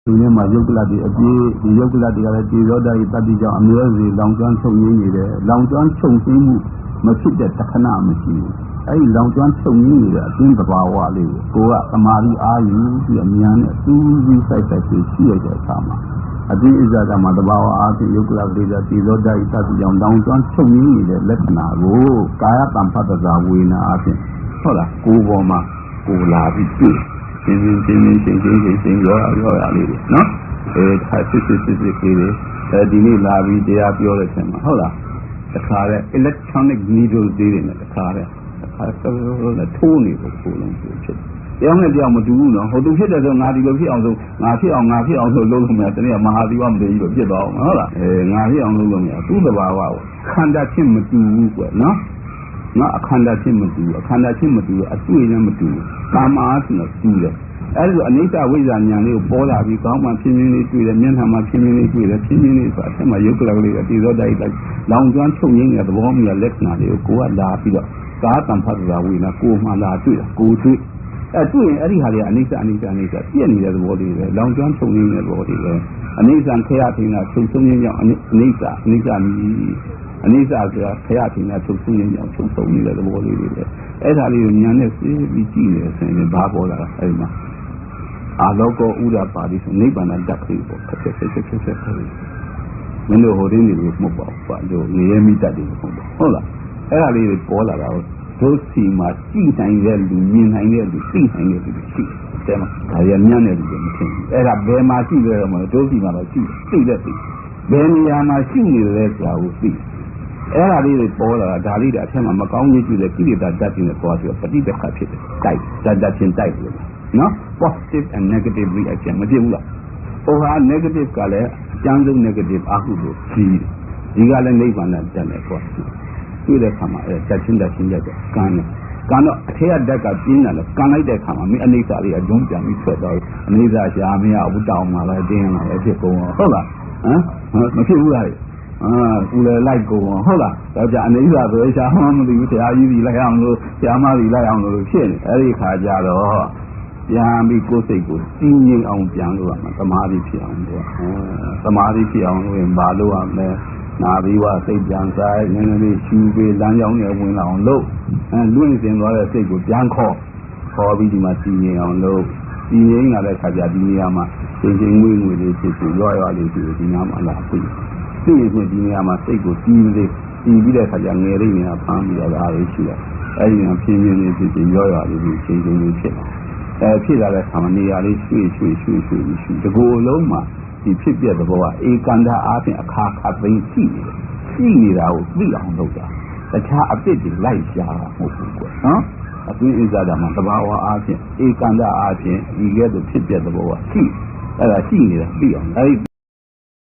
သူနဲ့မှယုတ်ကလတ်တွေအပြေးဒီယုတ်ကလတ်တွေကလည်းဒီရောဓာကြီးတတ္တိကြောင့်အမျိုးစီလောင်ကျွမ်းချုပ်ရင်းနေတယ်လောင်ကျွမ်းချုပ်ရင်းမှုမဖြစ်တဲ့တခဏမရှိဘူးအဲ့ဒီလောင်ကျွမ်းချုပ်ရင်းနေတဲ့အတင်းသဘာဝလေးကိုကသမာဓိအားယူပြီးအမြန်နဲ့သူးပြီးစိုက်ပြီးရှိရတဲ့အခါမှာအတင်းဣဇာကမှာသဘာဝအားဖြင့်ယုတ်ကလတ်တွေကဒီရောဓာကြီးတတ္တိကြောင့်လောင်ကျွမ်းချုပ်ရင်းနေတဲ့လက္ခဏာကိုကာယတံဖတ်တဇာဝေနာအားဖြင့်ဟုတ်လားကိုယ်ပေါ်မှာကိုလာပြီးတွေ့ရှင်းရောရလေးတွေနော်စစ်ကြီးတွေဒီနေ့လာပြီးတရားပြောတဲ့အချိန်မှာဟုတ်လားတခါတဲ့ electronic needle သေးတယ်နဲ့တခါတဲ့ထိုးနေဖို့ပုံလုံးဖြစ်တရားနဲ့တရားမတူဘူးနော်ဟိုသူဖြစ်တယ်ဆိုငါဒီလိုဖြစ်အောင်ဆိုငါဖြစ်အောင်ဆိုလုပ်လို့မရတနေ့ကမဟာသီဝမလေးကြီးလိုဖြစ်သွားအောင်ဟုတ်လားငါဖြစ်အောင်လုပ်လို့မရသူ့သဘာဝကိုခန္ဓာချင်းမတူဘူးကွနော်ငါအခန္ဓာချင်းမတူအခန္ဓာချင်းမတူအတွေ့နဲ့မတူကာမအားဖြင့်တူတယ်အဲ့ဒါအနိစ္စဝိဇ္ဇာဉာဏ်လေးကိုပေါ်လာပြီးကောင်းမှဖြင်းဖြင်းလေးတွေ့တယ်မျက်နှာမှာဖြင်းဖြင်းလေးတွေ့တယ်ဖြင်းဖြင်းလေးဆိုတာအထက်မှာယုတ်ကလကလေးကတည်သောတိုက်လောင်ကျွမ်းချုပ်ငင်းတဲ့သဘောမျိုးလက္ခဏာလေးကိုကလာပြီးတော့ကာတံဖတ်တာဝိနာကိုမှလာတွေ့တာကိုတွေ့တွေ့ရင်အဲ့ဒီဟာတွေကအနိစ္စပြည့်နေတဲ့သဘောလေးပဲလောင်ကျွမ်းချုပ်ငင်းတဲ့သဘောလေးပဲအနိစ္စခရထိန်တာချုပ်ဆုံးရင်းကြောင့်အနိစ္စမြည်အနိစ္စဆိုတာခရထိန်တာချုပ်ဆုံးရင်းကြောင့်ချုပ်ဆုံးနေတဲ့သဘောလေးတွေပဲအဲ့ဒါလေးကိုဉာဏ်နဲ့သိပြီးကြည့်နေဆိုရင်ဘာပေါ်လာတာအဲ့ဒီမှာအာလောကောဥဒ္ဒပါတိဆိုနိဗ္ဗာန်တတ်ခိပေါ့ခက်မင်းတို့ဟိုရင်းတွေမဟုတ်ပါဘူးပါတို့နေရမိတတ်တယ်မဟုတ်ပါဟုတ်လားအဲ့ဒါလေးတွေပေါ်လာတာတို့စီမှာကြည့်နိုင်တဲ့လူမြင်နိုင်တဲ့လူသိနိုင်တဲ့လူရှိတယ်မှာဒါရမြတ်တဲ့လူတွေမသိဘူးအဲ့ဒါဘယ်မှာရှိလဲတော့မတို့စီမှာတော့ရှိသိတဲ့သိဘယ်နေရာမှာရှိနေလဲဆိုတာကိုသိအဲ့ဒါလေးတွေပေါ်လာတာဒါလေးတွေအထက်မှာမကောင်းကြီးကြည့်တဲ့ကိလေသာတတ်တဲ့ပေါ်ပြီးပฏิပက္ခဖြစ်တယ်တိုက်တတ်ချင်းတိုက်တယ်နော် positive and negative reaction မဖြစ်ဘူးလားဟိုဟာ negative ကလည်းအကျဉ်းဆုံး negative အဟုလို့ကြီးဒီကလည်းနိဗ္ဗာန်တတ်တယ်ပေါ့တွေ့တဲ့ခါမှာတက်ချင်းရက်တော့ကန်တော့အထက်ကဓာတ်ကပြင်းလာတယ်ကန်လိုက်တဲ့ခါမှာမင်းအနိစ္စလေးအဒုံးပြန်ပြီးထွက်သွားတယ်အနိစ္စရှာမရဘူးတောင်းမှာပဲတင်းလာတယ်ဖြစ်ကုန်ဟုတ်လားမဖြစ်ဘူးလားကူလေလိုက်ကုန်ဟုတ်လားတော့ကြအနိစ္စဆိုရှာမှမသိဘူးတရားကြီးစီလိုက်အောင်လို့ရှာမစီလိုက်အောင်လို့ဖြစ်နေအဲ့ဒီခါကျတော့ပြန်ပြီးကိုယ်စိတ်ကိုစီးငြိမ်အောင်ပြန်လို့ရမှာသမာဓိဖြစ်အောင်ပေါ့သမာဓိဖြစ်အောင်လို့ရင်ဘာလို့ရမလဲနာပြီးว่าစိတ်ပြန်ဆိုင်နည်းနည်းလေးရှူပြီးလမ်းကြောင်းနဲ့ဝင်လာအောင်လုပ်လွင့်စင်သွားတဲ့စိတ်ကိုပြန်ခေါ်ပြီးဒီမှာစီးငြိမ်အောင်လုပ်စီးငြိမ်လာတဲ့ခါကျဒီနေရာမှာချိန်ငွေလေးဖြစ်ပြီးရွလေးဖြစ်ဒီနားမှာလာပြီးသိရင်ဒီနေရာမှာစိတ်ကိုစီးပြီးတဲ့ခါကျငယ်လေးနေတာဖမ်းပြီးတော့အားလေးရှိတယ်အဲ့ဒီမှာဖြင်းဖြင်းလေးဖြစ်ပြီးရွလေးပြီးချိန်လေးဖြစ်လာဖြစ်လာတဲ့ခါမှာနေရာလေးရွှေ့ရှိတကူလုံးမှာဒီဖြစ်ပြတဲ့ဘောကဧကန္တအားဖြင့်အခါသိရှိနေတာကိုသိအောင်လုပ်တာတခြားအပြစ်တွေလိုက်ရှားတာမဟုတ်ဘူးကွနော်အသွင်ဣဇာတာမှာတဘာဝအားဖြင့်ဧကန္တအားဖြင့်ဒီကဲ့သို့ဖြစ်ပြတဲ့ဘောကရှိအဲ့ဒါရှိနေတာသိအောင်အဲ့